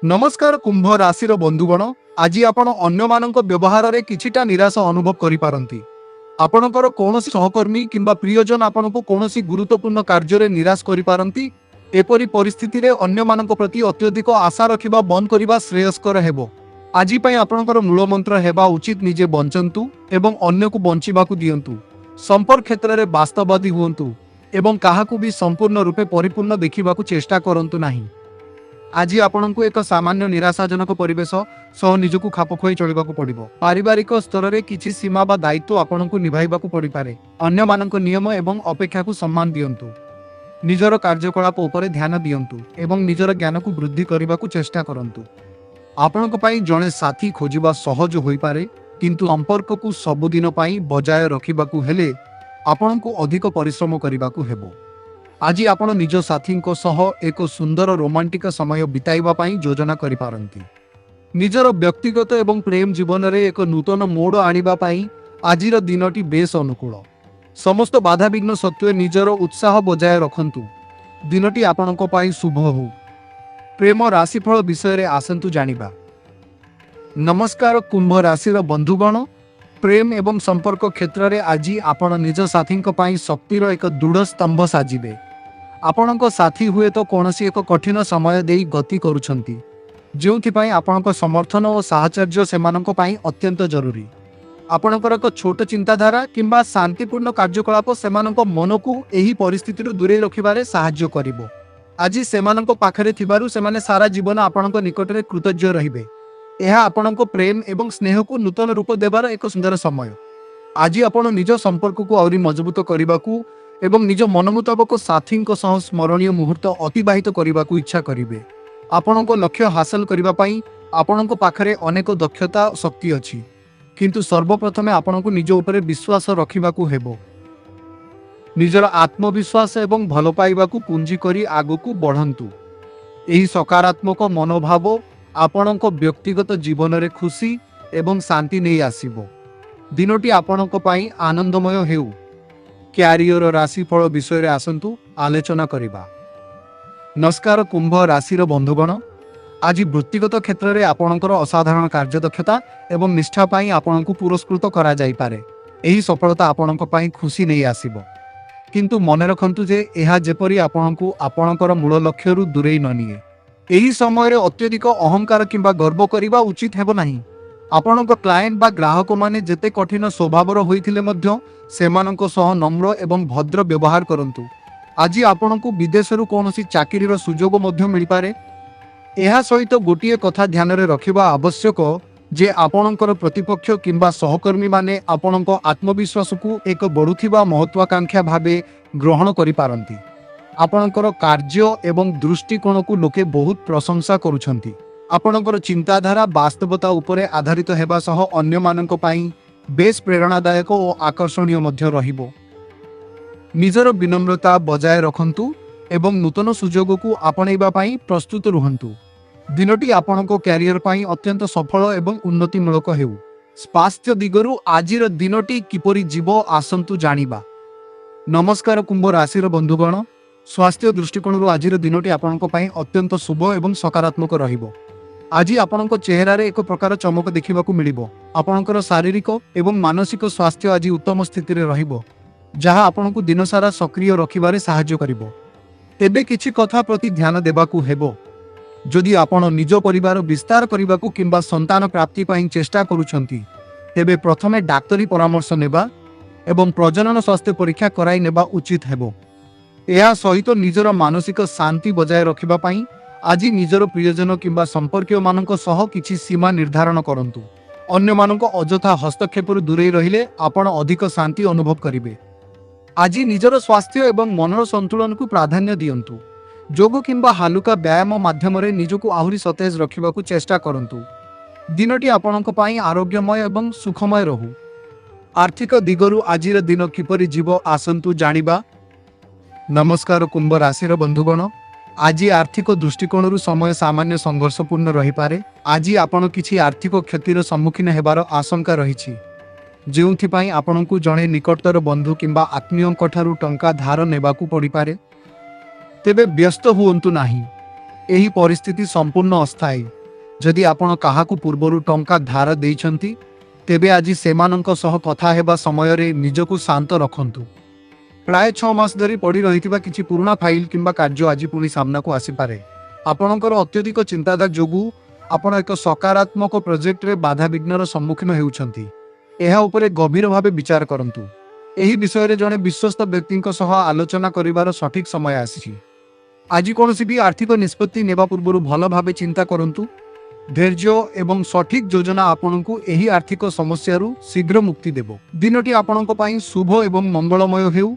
नमस्कार कुंभ राशि बंधुगण। आज आपण अन्य व्यवहार रे किछिटा निराश अनुभव करि पारंती। आपणकर कौनसी सहकर्मी किंबा प्रियजन आपनको कौनसी गुरुत्वपूर्ण कार्य रे निराश करि पारंती। एपरि परिस्थिति रे अन्य मानक प्रति अत्यधिक आशा रखिबा बंद करिबा श्रेयस्कर हेबो। आजि पय आपणकर मूल मंत्र हेबा उचित निजे बंचंतु एवं अन्य को बंचिबाकू दियंतु। संपर्क क्षेत्र रे वास्तववादी हुअंतु एवं काहाकू भी संपूर्ण रूपे परिपूर्ण देखिबाकू चेष्टा करंतु नाही। आज आपको एक सामान्य निराशाजनक परिवेश सह निजक खाप खुआई चलवाक पड़ो। पारिवारिक स्तर में किसी सीमा बा दायित्व आपको निभाइबाक पड़ पारे। अन्य मानक नियम एवं अपेक्षा को सम्मान दियंतु। निजर कार्यकलाप उपर ध्यान दियंतु एवं निजर ज्ञान को वृद्धि करने को चेष्टा करंतु। आपणक पई जड़े साथी खोजिबा सहज होई पारे, किंतु संपर्क को सबुदिन पई बजाय रखिबाकू हेले आपणको अधिक परिश्रम करिबाकू हेबो। आज आपण निज साथी सह एक सुंदर रोमांटिक समय बिताइबा पई योजना करि पारंती। निजर व्यक्तिगत एवं प्रेम जीवन रे एक नूतन मोड़ आनिबा पई आजिर दिनटी बेस अनुकूल। समस्त बाधा विघ्न सत्वे निजर उत्साह बजाय रखंतु। दिनटी आपणको पई शुभ हो। प्रेम राशिफल विषय रे आसंतु जानिबा। नमस्कार कुंभ राशि बंधुगण। प्रेम एवं संपर्क क्षेत्र में आज आपण निज साथी शक्तिर एक दृढ़ स्तंभ साजिबे। आपणक साथी हुए तो कौन एक कठिन समय दे गति करुछंती, जोथिपाई आपणक समर्थन और साहचर्य सेमानक पाई अत्यंत जरूरी। आपणकर एक छोट चिंताधारा किंबा शांतिपूर्ण कार्यकलाप सेमानक मन को एही परिस्थिति दूरे रखिबारे साहाय्य करिवो। आज सेमानक पाखरे थिबारु सेमाने सारा जीवन आपणक निकटरे कृतज्ञ रहिबे। यह आपणक प्रेम एवं स्नेह को नूतन रूप देवार एक सुंदर समय। आज आपण निज संपर्क को आउरी मजबूत करने एवं निज मन मुताबक साथी स्मरणीय मुहूर्त अतिबाहित करने को इच्छा करेंगे। आपणक लक्ष्य हासिल करने आपणक पाखरे अनेक दक्षता शक्ति अच्छी, किंतु सर्वप्रथमे आपणक निज उपरे विश्वास रखिबाकू हेबो। निजर आत्मविश्वास एवं भल पाइबाकू पुंजी करी आगकू बढ़ंतु। एही सकारात्मक मनोभाव आपणक व्यक्तिगत जीवन रे खुशी एवं शांति नहीं आसीबो। दिनटी आपणक पई आनंदमय हेउ। क्यारियर राशिफल विषय रे आसंतु आलोचना करिबा। नमस्कार कुंभ राशि बंधुगण। आज वृत्तिगत क्षेत्र में आपणकर असाधारण कार्यदक्षता एवं निष्ठा पाई आपणक पुरस्कृत करा जाई पारे। एही सफलता आपणक पई खुशी नहीं आसीबो, किंतु मन रखंतु जे एहा जेपरि आपणकू आपणकर मूल लक्ष्यरू दूरेई न निए। एही समय रे अत्यधिक अहंकार किंबा गर्व करिबा उचित हेबो नाही। आपणक क्लाएंट बा ग्राहक माने जेते कठिन स्वभावर होइथिले मध्य सेमानक सह नम्र एवं भद्र व्यवहार करंतु। आज आपणकू विदेशरू कोनोसी चाकिरीर सुजोग मध्य मिल पारे। एहा सहित गोटिए कथा ध्यान रे रखिबा आवश्यक जे आपणकर प्रतिपक्ष किंबा सहकर्मी माने आपणक आत्मविश्वास को एक बढ़ुथिबा महत्वाकांक्षा भावे ग्रहण करि पारंती। आपणकर कार्य एवं दृष्टिकोण को लोके बहुत प्रशंसा करुछंती। आपणकर चिंताधारा वास्तवता उपरे आधारित हेबा सह अन्य मानक पाई बेस प्रेरणादायक और आकर्षणीय मध्य रहिबो। निजर विनम्रता बजाय रखंतु एवं नूतन सुजोग को आपणैबा पाई प्रस्तुत रुहंतु। दिनटी आपणक क्यारियर पाई अत्यंत सफल एवं उन्नतिमूलक हेउ। स्वास्थ्य दिगरु आजिर दिनटी किपरि जीव आसंतु जानिबा। नमस्कार कुंभ राशि बंधुगण। स्वास्थ्य दृष्टिकोण आज दिनटी आपंक अत्यंत शुभ एवं सकारात्मक रहिबो। आज आपंक चेहरा एक प्रकार चमक देखा मिल। आपणकर शारीरिक एवं मानसिक स्वास्थ्य आज उत्तम स्थिति में रहिबो, जहाँ आपंक दिन सारा सक्रिय रखिबारे साहाय्य करिबो। तेबे किछि कथा प्रति ध्यान देबाकू हेबो। जदि आपण निज परिवार विस्तार करने किंबा संतान प्राप्ति पई चेष्टा करुछंती, तेबे प्रथमे डाक्तरी परामर्श नेबा एवं प्रजनन स्वास्थ्य परीक्षा कराई नेबा उचित हेबो। यह सहित निजर मानसिक शांति बजाय रखिबा पई आज निजर प्रियजन किंबा संपर्कीय मानक सह किछि सीमा निर्धारण करंतु। अन्य मानक अजथा हस्तक्षेप दूरे रहिले आपण अधिक शांति अनुभव करिवे। आज निजर स्वास्थ्य एवं मनर संतुलन को प्राधान्य दियंतु। योग किंबा हालुका व्यायाम माध्यम रे निजको आहुरी सतेज रखिबाकू चेष्टा करंतु। दिनटी आपणक पई आरोग्यमय एवं सुखमय रहू। आर्थिक दिगरु आजिर दिन किपरि जीव आसंतु जानिबा। नमस्कार कुंभ राशि बंधुगण। आज आर्थिक दृष्टिकोण समय सामान्य संघर्षपूर्ण रही पारे। आज आपण किछि आर्थिक क्षतिर सम्मुखीन हेबार आशंका रही, जोथिपाई आपणकू जणे निकटतर बंधु किंबा आत्मीयंक ठारू टंका धार नेबाकू पड़ी पारे। तेबे व्यस्त हुअंतु नाही। ଏହି ପରିସ୍ଥିତି ସମ୍ପୂର୍ଣ୍ଣ ଅସ୍ଥାୟୀ। ଯଦି ଆପଣ କାହାକୁ ପୂର୍ବରୁ ଟଙ୍କା ଧାର ଦେଇଛନ୍ତି, ତେବେ ଆଜି ସେମାନଙ୍କ ସହ କଥା ହେବା ସମୟରେ ନିଜକୁ ଶାନ୍ତ ରଖନ୍ତୁ। ପ୍ରାୟ 6 ମାସ ଧରି ପଡ଼ି ରହିଥିବା କିଛି ପୁରୁଣା ଫାଇଲ କିମ୍ବା କାର୍ଯ୍ୟ ଆଜି ପୁଣି ସାମ୍ନାକୁ ଆସିପାରେ। ଆପଣଙ୍କର ଅତ୍ୟଧିକ ଚିନ୍ତାଧାରା ଯୋଗୁଁ ଆପଣ ଏକ ସକାରାତ୍ମକ ପ୍ରୋଜେକ୍ଟରେ ବାଧାବିଘ୍ନର ସମ୍ମୁଖୀନ ହେଉଛନ୍ତି। ଏହା ଉପରେ ଗଭୀର ଭାବେ ବିଚାର କରନ୍ତୁ। ଏହି ବିଷୟରେ ଜଣେ ବିଶ୍ୱସ୍ତ ବ୍ୟକ୍ତିଙ୍କ ସହ ଆଲୋଚନା କରିବାର ସଠିକ ସମୟ ଆସିଛି। ଆଜି କୌଣସି ବି ଆର୍ଥିକ ନିଷ୍ପତ୍ତି ନେବା ପୂର୍ବରୁ ଭଲ ଭାବେ ଚିନ୍ତା କରନ୍ତୁ। ଧୈର୍ଯ୍ୟ ଏବଂ ସଠିକ ଯୋଜନା ଆପଣଙ୍କୁ ଏହି ଆର୍ଥିକ ସମସ୍ୟାରୁ ଶୀଘ୍ର ମୁକ୍ତି ଦେବ। ଦିନଟି ଆପଣଙ୍କ ପାଇଁ ଶୁଭ ଏବଂ ମଙ୍ଗଳମୟ ହେଉ।